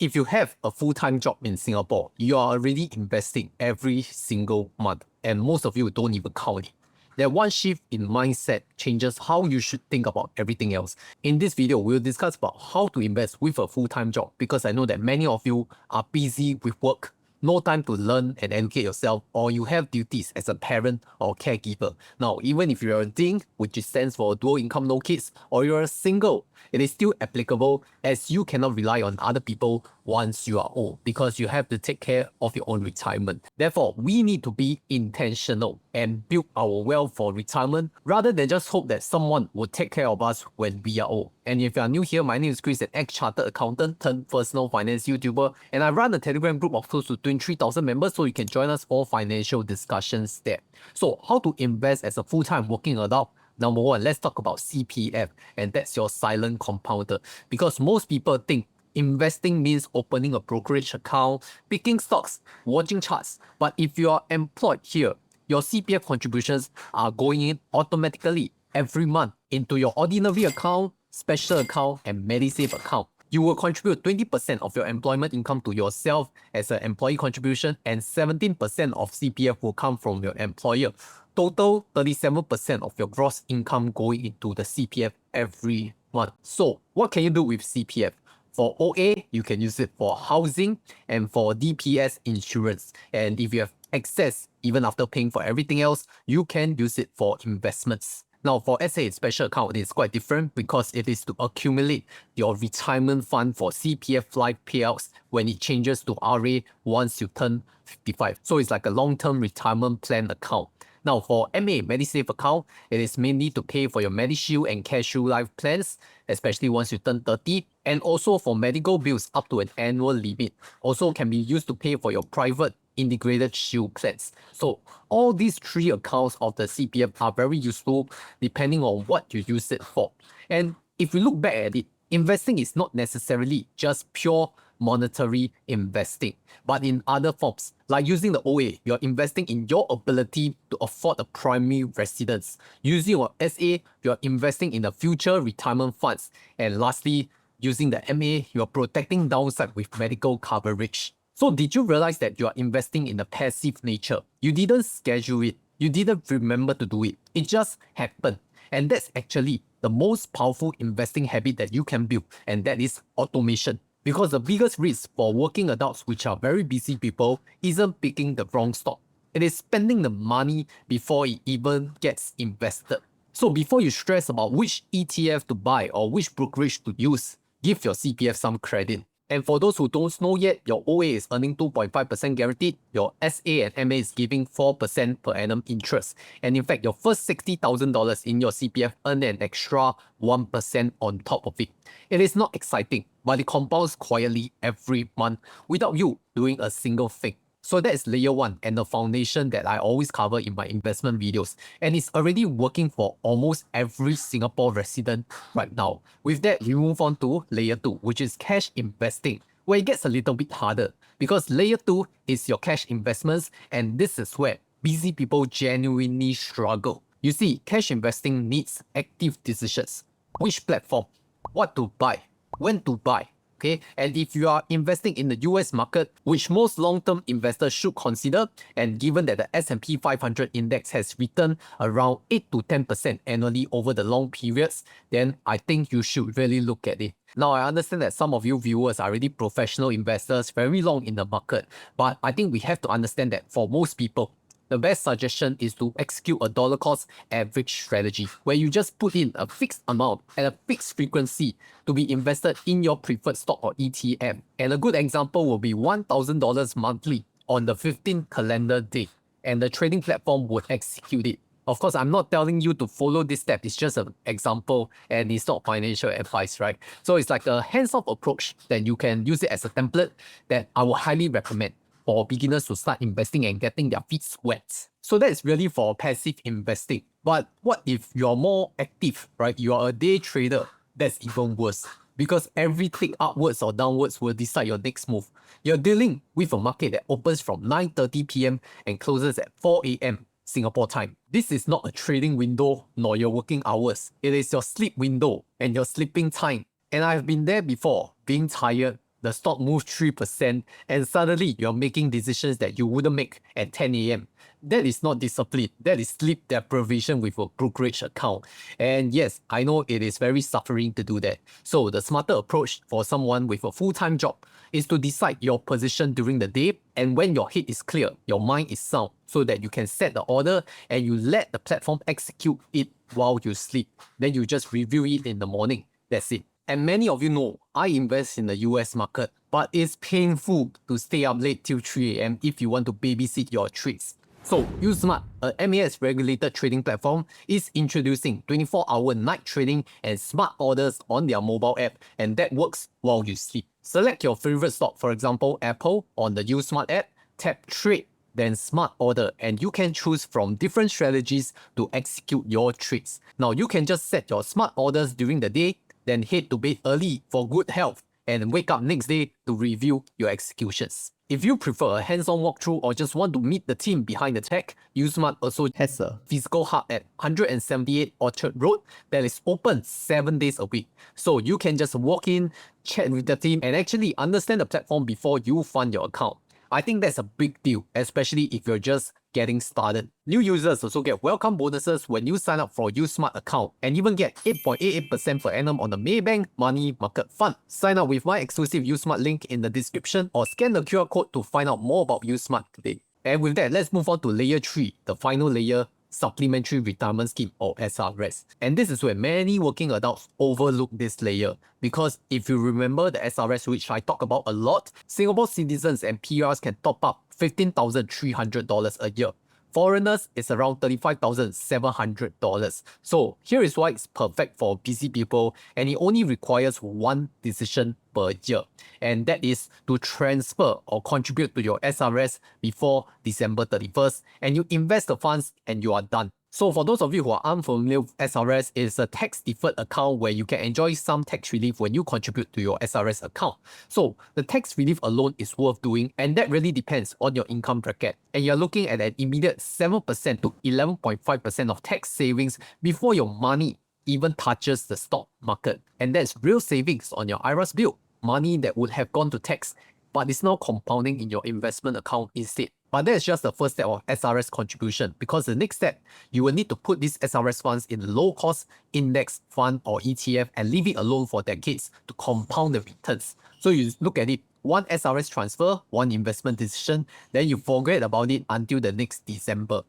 If you have a full-time job in Singapore, you are already investing every single month, and most of you don't even count it. That one shift in mindset changes how you should think about everything else. In this video, we'll discuss about how to invest with a full-time job, because I know that many of you are busy with work, no time to learn and educate yourself, or you have duties as a parent or caregiver. Now, even if you're a DING, which stands for dual income no kids, or you're a single, it is still applicable, as you cannot rely on other people once you are old, because you have to take care of your own retirement. Therefore, we need to be intentional and build our wealth for retirement, rather than just hope that someone will take care of us when we are old. And if you are new here, my name is Chris, an ex-chartered accountant turned personal finance YouTuber, and I run a Telegram group of close to 23,000 members, so you can join us for financial discussions there. So, how to invest as a full-time working adult? Number one, let's talk about CPF, and that's your silent compounder. Because most people think investing means opening a brokerage account, picking stocks, watching charts. But if you are employed here, your CPF contributions are going in automatically every month into your ordinary account, special account, and Medisave account. You will contribute 20% of your employment income to yourself as an employee contribution, and 17% of CPF will come from your employer. Total 37% of your gross income going into the CPF every month. So, what can you do with CPF? For OA, you can use it for housing and for DPS insurance. And if you have excess, even after paying for everything else, you can use it for investments. Now, for SA special account, it is quite different, because it is to accumulate your retirement fund for CPF life payouts when it changes to RA once you turn 55. So it's like a long-term retirement plan account. Now, for MA Medisave account, it is mainly to pay for your MediShield and CareShield life plans, especially once you turn 30, and also for medical bills up to an annual limit. Also can be used to pay for your private integrated shield plans. So all these three accounts of the CPF are very useful depending on what you use it for. And if you look back at it, investing is not necessarily just pure monetary investing, but in other forms. Like using the OA, you're investing in your ability to afford a primary residence. Using your SA, you're investing in the future retirement funds. And lastly, using the MA, you're protecting downside with medical coverage. So did you realize that you are investing in a passive nature? You didn't schedule it. You didn't remember to do it. It just happened. And that's actually the most powerful investing habit that you can build, and that is automation. Because the biggest risk for working adults, which are very busy people, isn't picking the wrong stock. It is spending the money before it even gets invested. So before you stress about which ETF to buy or which brokerage to use, give your CPF some credit. And for those who don't know yet, your OA is earning 2.5% guaranteed, your SA and MA is giving 4% per annum interest. And in fact, your first $60,000 in your CPF earn an extra 1% on top of it. It is not exciting, but it compounds quietly every month without you doing a single thing. So that is layer one, and the foundation that I always cover in my investment videos. And it's already working for almost every Singapore resident right now. With that, we move on to layer two, which is cash investing, where it gets a little bit harder, because layer two is your cash investments, and this is where busy people genuinely struggle. You see, cash investing needs active decisions. Which platform? What to buy? When to buy? Okay, and if you are investing in the US market, which most long-term investors should consider, and given that the S&P 500 index has returned around 8 to 10% annually over the long periods, then I think you should really look at it. Now, I understand that some of you viewers are already professional investors, very long in the market, but I think we have to understand that for most people, the best suggestion is to execute a dollar cost average strategy, where you just put in a fixed amount and a fixed frequency to be invested in your preferred stock or ETF. And a good example will be $1,000 monthly on the 15th calendar day, and the trading platform would execute it. Of course, I'm not telling you to follow this step. It's just an example, and it's not financial advice, right? So it's like a hands-off approach that you can use it as a template that I would highly recommend for beginners to start investing and getting their feet wet. So that is really for passive investing. But what if you're more active, right? You are a day trader. That's even worse, because every tick upwards or downwards will decide your next move. You're dealing with a market that opens from 9:30 p.m. and closes at 4 a.m. Singapore time. This is not a trading window nor your working hours. It is your sleep window and your sleeping time. And I've been there before, being tired, the stock moves 3%, and suddenly you're making decisions that you wouldn't make at 10 a.m. That is not discipline. That is sleep deprivation with a brokerage account. And yes, I know it is very suffering to do that. So the smarter approach for someone with a full-time job is to decide your position during the day, and when your head is clear, your mind is sound, so that you can set the order and you let the platform execute it while you sleep. Then you just review it in the morning. That's it. And many of you know I invest in the US market, but it's painful to stay up late till 3 a.m. if you want to babysit your trades. So, uSMART, a MAS regulated trading platform, is introducing 24-hour night trading and smart orders on their mobile app, and that works while you sleep. Select your favorite stock, for example, Apple, on the uSMART app, tap Trade, then Smart Order, and you can choose from different strategies to execute your trades. Now, you can just set your smart orders during the day, then head to bed early for good health, and wake up next day to review your executions. If you prefer a hands-on walkthrough or just want to meet the team behind the tech, uSMART also has a physical hub at 178 Orchard Road that is open 7 days a week. So you can just walk in, chat with the team, and actually understand the platform before you fund your account. I think that's a big deal, especially if you're just getting started. New users also get welcome bonuses when you sign up for a uSMART account, and even get 8.88% per annum on the Maybank Money Market Fund. Sign up with my exclusive uSMART link in the description, or scan the QR code to find out more about uSMART today. And with that, let's move on to layer 3, the final layer, Supplementary Retirement Scheme, or SRS. And this is where many working adults overlook this layer, because if you remember the SRS, which I talk about a lot, Singapore citizens and PRs can top up $15,300 a year. Foreigners is around $35,700. So here is why it's perfect for busy people, and it only requires one decision per year, and that is to transfer or contribute to your SRS before December 31st, and you invest the funds and you are done. So for those of you who are unfamiliar with SRS, it's a tax-deferred account where you can enjoy some tax relief when you contribute to your SRS account. So the tax relief alone is worth doing, and that really depends on your income bracket. And you're looking at an immediate 7% to 11.5% of tax savings before your money even touches the stock market. And that's real savings on your IRAS bill, money that would have gone to tax, but is now compounding in your investment account instead. But that's just the first step of SRS contribution, because the next step, you will need to put these SRS funds in low-cost index fund or ETF and leave it alone for decades to compound the returns. So you look at it, one SRS transfer, one investment decision, then you forget about it until the next December.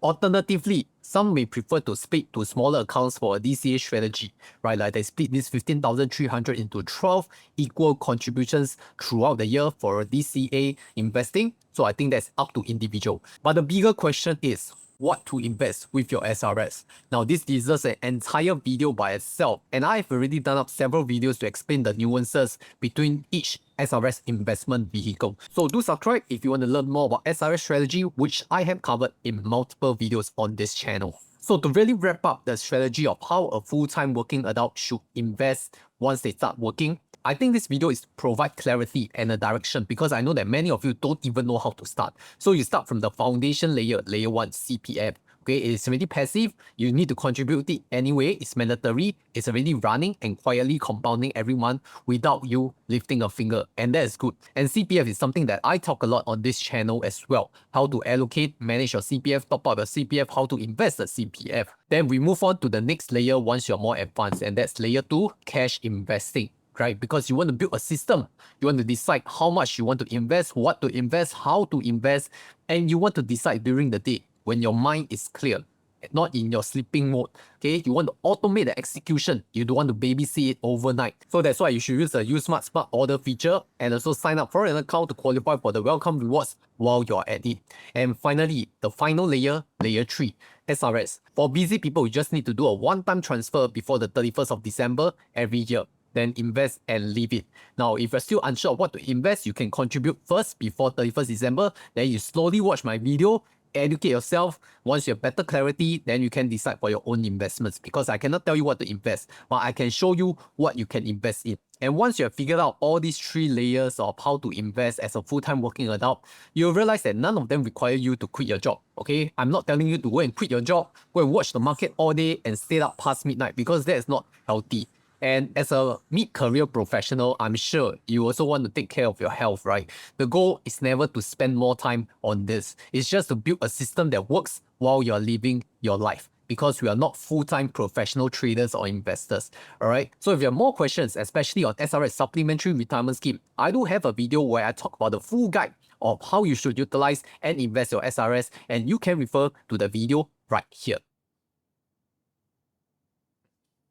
Alternatively, some may prefer to split to smaller accounts for a DCA strategy, right? Like they split this 15,300 into 12 equal contributions throughout the year for a DCA investing. So I think that's up to individual. But the bigger question is, what to invest with your SRS. Now, this deserves an entire video by itself, and I've already done up several videos to explain the nuances between each SRS investment vehicle. So do subscribe if you want to learn more about SRS strategy, which I have covered in multiple videos on this channel. So to really wrap up the strategy of how a full-time working adult should invest once they start working, I think this video is to provide clarity and a direction, because I know that many of you don't even know how to start. So you start from the foundation layer, layer 1, CPF. Okay, it's already passive, you need to contribute it anyway, it's mandatory, it's already running and quietly compounding every month without you lifting a finger, and that is good. And CPF is something that I talk a lot on this channel as well. How to allocate, manage your CPF, top up your CPF, how to invest the CPF. Then we move on to the next layer once you're more advanced, and that's layer 2, cash investing. Right? Because you want to build a system, you want to decide how much you want to invest, what to invest, how to invest, and you want to decide during the day when your mind is clear, not in your sleeping mode. Okay, you want to automate the execution, you don't want to babysit it overnight. So that's why you should use the uSMART Smart Order feature, and also sign up for an account to qualify for the welcome rewards while you're at it. And finally, the final layer, layer 3, SRS. For busy people, you just need to do a one-time transfer before the 31st of December every year. Then invest and leave it. Now, if you're still unsure of what to invest, you can contribute first before 31st December. Then you slowly watch my video, educate yourself. Once you have better clarity, then you can decide for your own investments, because I cannot tell you what to invest, but I can show you what you can invest in. And once you have figured out all these 3 layers of how to invest as a full-time working adult, you'll realize that none of them require you to quit your job. Okay, I'm not telling you to go and quit your job, go and watch the market all day and stay up past midnight, because that is not healthy. And as a mid-career professional, I'm sure you also want to take care of your health, right? The goal is never to spend more time on this. It's just to build a system that works while you're living your life, because we are not full-time professional traders or investors, all right? So if you have more questions, especially on SRS Supplementary Retirement Scheme, I do have a video where I talk about the full guide of how you should utilize and invest your SRS, and you can refer to the video right here.